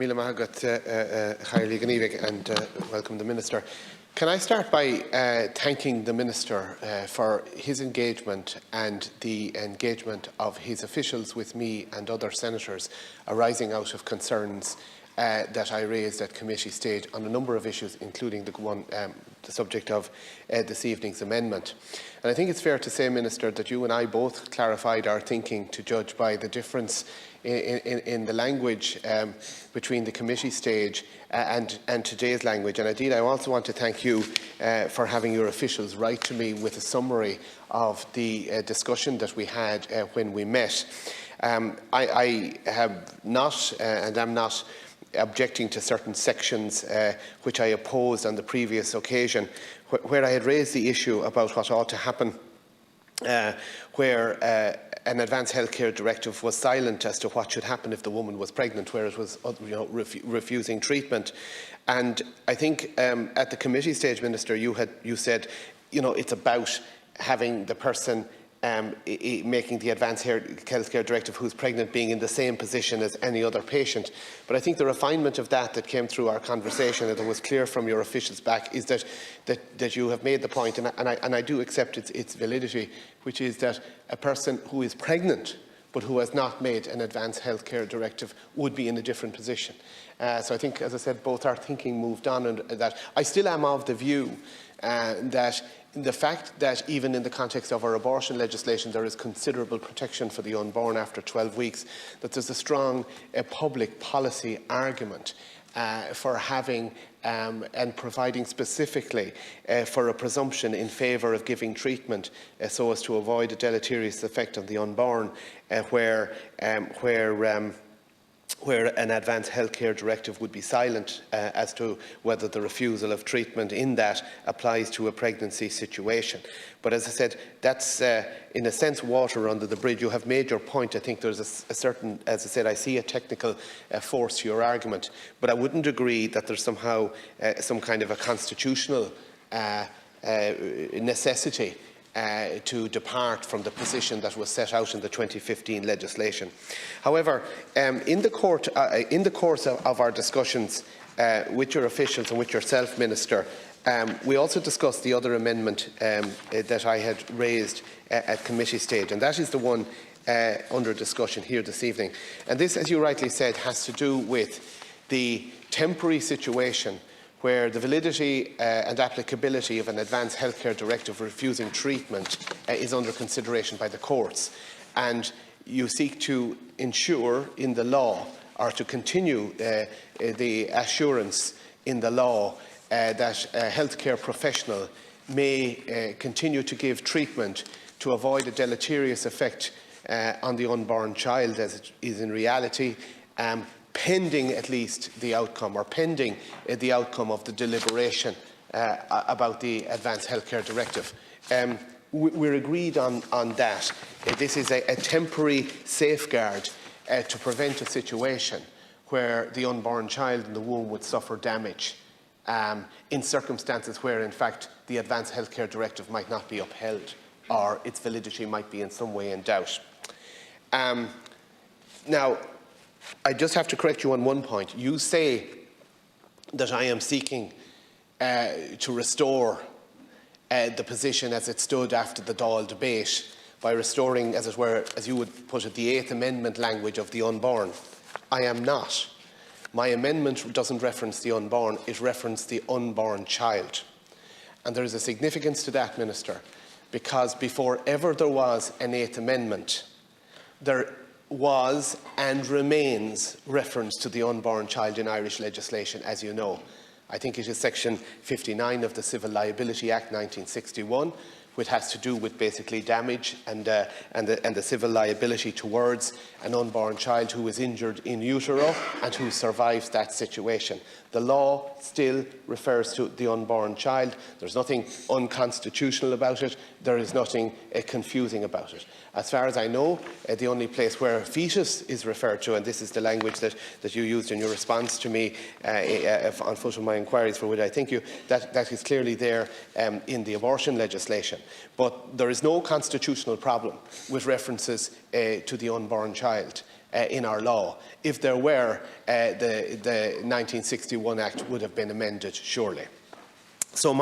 Míle maith Chairlí Gníomhaigh, and welcome the Minister. Can I start by thanking the Minister for his engagement and the engagement of his officials with me and other senators arising out of concerns that I raised at committee stage on a number of issues, including the subject of this evening's amendment. And I think it's fair to say, Minister, that you and I both clarified our thinking to judge by the difference in the language between the committee stage and today's language. And indeed, I also want to thank you for having your officials write to me with a summary of the discussion that we had when we met. I have not and am not objecting to certain sections which I opposed on the previous occasion, where I had raised the issue about what ought to happen where an advance healthcare directive was silent as to what should happen if the woman was pregnant, where it was refusing treatment. And I think at the committee stage, Minister, you said, it's about having the person making the advance healthcare directive who's pregnant being in the same position as any other patient. But I think the refinement of that came through our conversation, and it was clear from your officials back, is that you have made the point, and I do accept its validity, which is that a person who is pregnant but who has not made an advance healthcare directive would be in a different position. So I think, as I said, both our thinking moved on, and that I still am of the view that the fact that even in the context of our abortion legislation there is considerable protection for the unborn after 12 weeks, that there's a strong public policy argument for having and providing specifically for a presumption in favour of giving treatment so as to avoid a deleterious effect on the unborn, where an advance healthcare directive would be silent as to whether the refusal of treatment in that applies to a pregnancy situation. But as I said, that's in a sense water under the bridge. You have made your point. I think there's a certain, as I said, I see a technical force to your argument, but I wouldn't agree that there's somehow some kind of a constitutional necessity to depart from the position that was set out in the 2015 legislation. However, in the course of our discussions with your officials and with yourself, Minister, we also discussed the other amendment that I had raised at committee stage, and that is the one under discussion here this evening. And this, as you rightly said, has to do with the temporary situation where the validity and applicability of an advance healthcare directive refusing treatment is under consideration by the courts. And you seek to ensure in the law, or to continue the assurance in the law that a healthcare professional may continue to give treatment to avoid a deleterious effect on the unborn child, as it is in reality, pending at least the outcome, or pending the outcome of the deliberation about the Advanced Healthcare Directive. We're agreed on that. This is a temporary safeguard to prevent a situation where the unborn child in the womb would suffer damage in circumstances where, in fact, the Advanced Healthcare Directive might not be upheld, or its validity might be in some way in doubt. Now, I just have to correct you on one point. You say that I am seeking to restore the position as it stood after the Dáil debate by restoring, as it were, as you would put it, the 8th Amendment language of the unborn. I am not. My amendment doesn't reference the unborn, it references the unborn child. And there is a significance to that, Minister, because before ever there was an 8th Amendment, there was and remains reference to the unborn child in Irish legislation, as you know. I think it is section 59 of the Civil Liability Act 1961, which has to do with basically damage and the civil liability towards an unborn child who is injured in utero and who survives that situation. The law still refers to the unborn child. There's nothing unconstitutional about it. There is nothing confusing about it. As far as I know, the only place where a fetus is referred to, and this is the language that you used in your response to me on foot of my inquiries, for which I thank you, that is clearly there in the abortion legislation. But there is no constitutional problem with references to the unborn child. in our law. If there were, the 1961 Act would have been amended, surely. So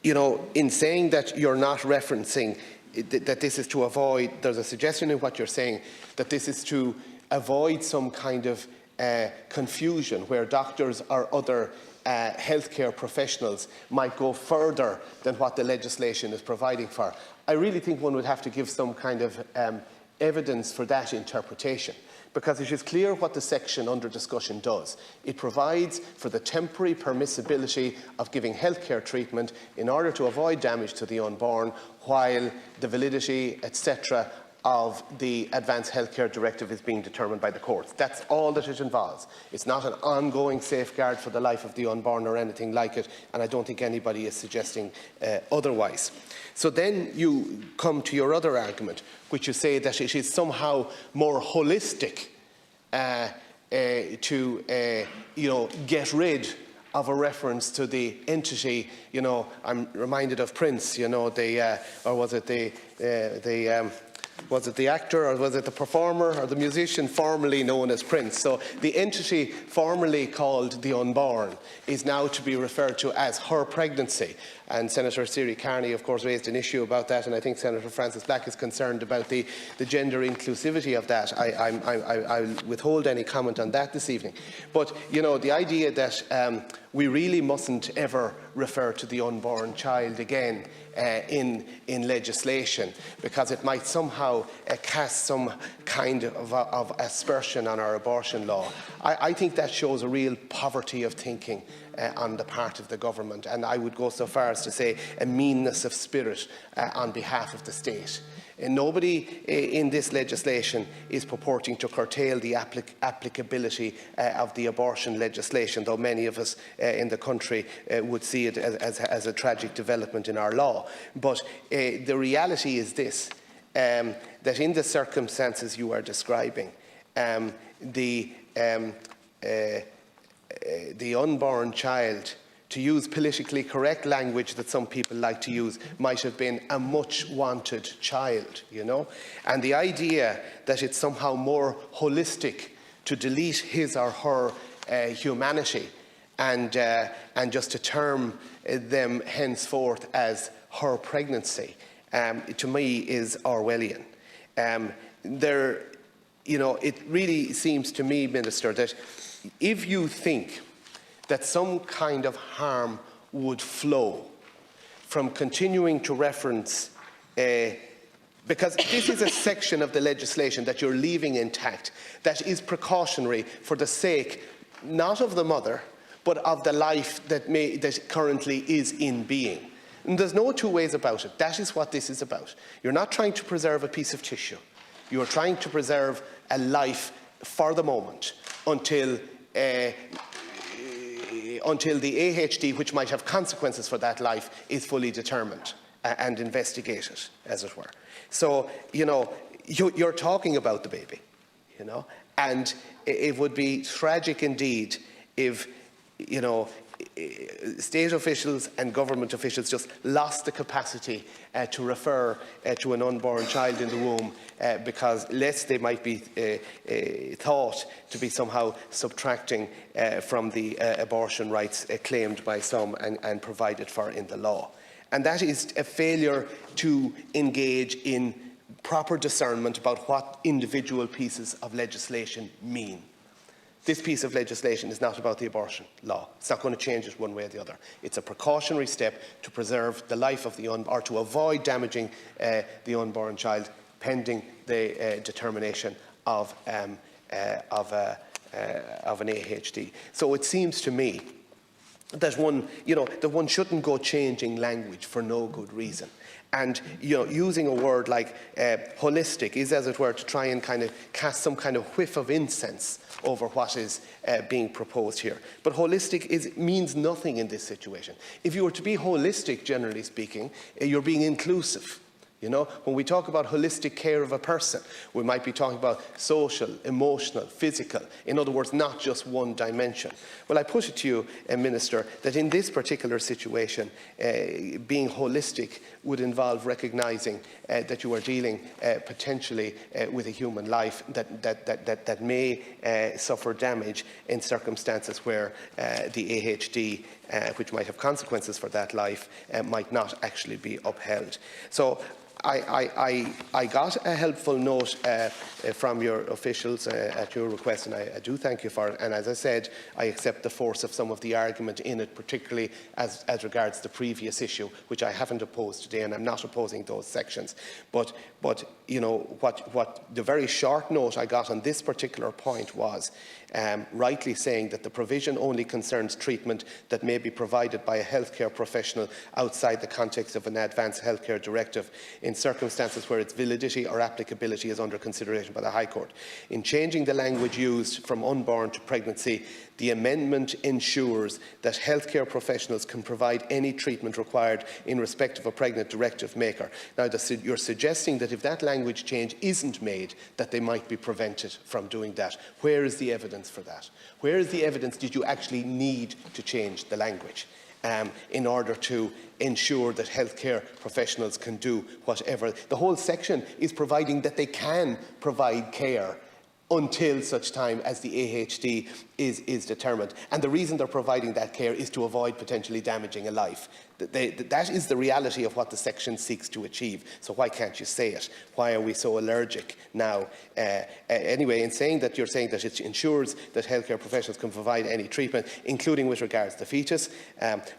in saying that you're not referencing that this is to avoid, there's a suggestion in what you're saying that this is to avoid some kind of confusion where doctors or other healthcare professionals might go further than what the legislation is providing for. I really think one would have to give some kind of evidence for that interpretation, because it is clear what the section under discussion does. It provides for the temporary permissibility of giving healthcare treatment in order to avoid damage to the unborn, while the validity, etc., of the Advanced Healthcare Directive is being determined by the courts. That's all that it involves. It's not an ongoing safeguard for the life of the unborn or anything like it, and I don't think anybody is suggesting otherwise. So then you come to your other argument, which you say that it is somehow more holistic to get rid of a reference to the entity. I'm reminded of Prince, was it the actor, or was it the performer or the musician formerly known as Prince? So the entity formerly called the unborn is now to be referred to as her pregnancy. And Senator Siri Carney, of course, raised an issue about that, and I think Senator Francis Black is concerned about the gender inclusivity of that. I'll withhold any comment on that this evening. But, the idea that we really mustn't ever refer to the unborn child again in legislation, because it might somehow cast some kind of aspersion on our abortion law. I think that shows a real poverty of thinking on the part of the government, and I would go so far as to say a meanness of spirit on behalf of the state. And nobody in this legislation is purporting to curtail the applicability of the abortion legislation, though many of us in the country would see it as a tragic development in our law. But the reality is this, that in the circumstances you are describing, the unborn child, to use politically correct language that some people like to use, might have been a much wanted child, And the idea that it's somehow more holistic to delete his or her humanity and just to term them henceforth as her pregnancy, to me is Orwellian. It really seems to me, Minister, that if you think that some kind of harm would flow from continuing to reference, because this is a section of the legislation that you're leaving intact, that is precautionary for the sake not of the mother, but of the life that currently is in being. And there's no two ways about it. That is what this is about. You're not trying to preserve a piece of tissue. You are trying to preserve a life for the moment until the AHD, which might have consequences for that life, is fully determined and investigated, as it were. So, you're talking about the baby, and it would be tragic indeed if, state officials and government officials just lost the capacity to refer to an unborn child in the womb because lest they might be thought to be somehow subtracting from the abortion rights claimed by some and provided for in the law. And that is a failure to engage in proper discernment about what individual pieces of legislation mean. This piece of legislation is not about the abortion law. It's not going to change it one way or the other. It's a precautionary step to preserve the life of the or to avoid damaging the unborn child pending the determination of an AHD. So it seems to me that one shouldn't go changing language for no good reason. And using a word like holistic is, as it were, to try and kind of cast some kind of whiff of incense over what is being proposed here. But holistic means nothing in this situation. If you were to be holistic, generally speaking, you're being inclusive. You know, when we talk about holistic care of a person, we might be talking about social, emotional, physical. In other words, not just one dimension. Well, I put it to you, Minister, that in this particular situation, being holistic would involve recognising that you are dealing potentially with a human life that may suffer damage in circumstances where the AHD, which might have consequences for that life, might not actually be upheld. So I got a helpful note from your officials at your request, and I do thank you for it. And as I said, I accept the force of some of the argument in it, particularly as regards the previous issue, which I haven't opposed today, and I'm not opposing those sections. But you know, what the very short note I got on this particular point was rightly saying that the provision only concerns treatment that may be provided by a healthcare professional outside the context of an advanced healthcare directive in circumstances where its validity or applicability is under consideration by the High Court. In changing the language used from unborn to pregnancy, the amendment ensures that healthcare professionals can provide any treatment required in respect of a pregnant directive maker. Now, you're suggesting that if that language change isn't made, that they might be prevented from doing that. Where is the evidence for that? Where is the evidence? Did you actually need to change the language in order to ensure that healthcare professionals can do whatever? The whole section is providing that they can provide care until such time as the AHD is determined. And the reason they're providing that care is to avoid potentially damaging a life. That is the reality of what the section seeks to achieve. So why can't you say it? Why are we so allergic now? Anyway, in saying that, you're saying that it ensures that healthcare professionals can provide any treatment, including with regards to fetus,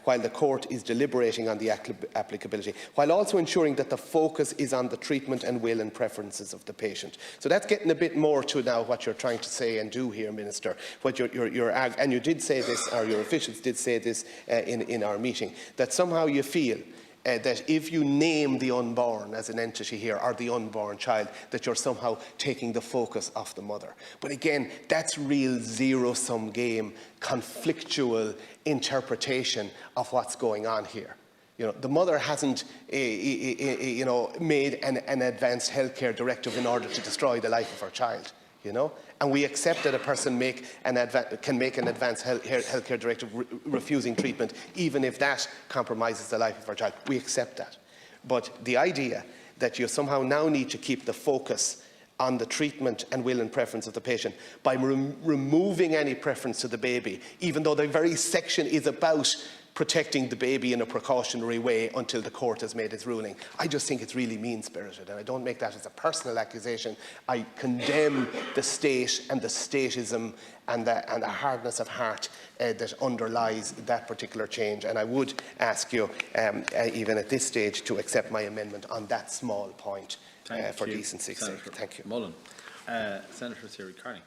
while the court is deliberating on the applicability, while also ensuring that the focus is on the treatment and will and preferences of the patient. So that's getting a bit more to now what you're trying to say and do here, Minister. What and you did say this, or your officials did say this in our meeting, that somehow you feel that if you name the unborn as an entity here, or the unborn child, that you're somehow taking the focus off the mother. But again, that's real zero-sum game, conflictual interpretation of what's going on here. You know, the mother hasn't, you know, made an advanced healthcare directive in order to destroy the life of her child. You know, and we accept that a person can make an advanced healthcare directive refusing treatment, even if that compromises the life of our child. We accept that. But the idea that you somehow now need to keep the focus on the treatment and will and preference of the patient by removing any preference to the baby, even though the very section is about protecting the baby in a precautionary way until the court has made its ruling. I just think it's really mean-spirited, and I don't make that as a personal accusation. I condemn the state and the statism and the hardness of heart that underlies that particular change. And I would ask you, even at this stage, to accept my amendment on that small point for decency's sake. Thank you. Mullen. Senator Thierry Carney.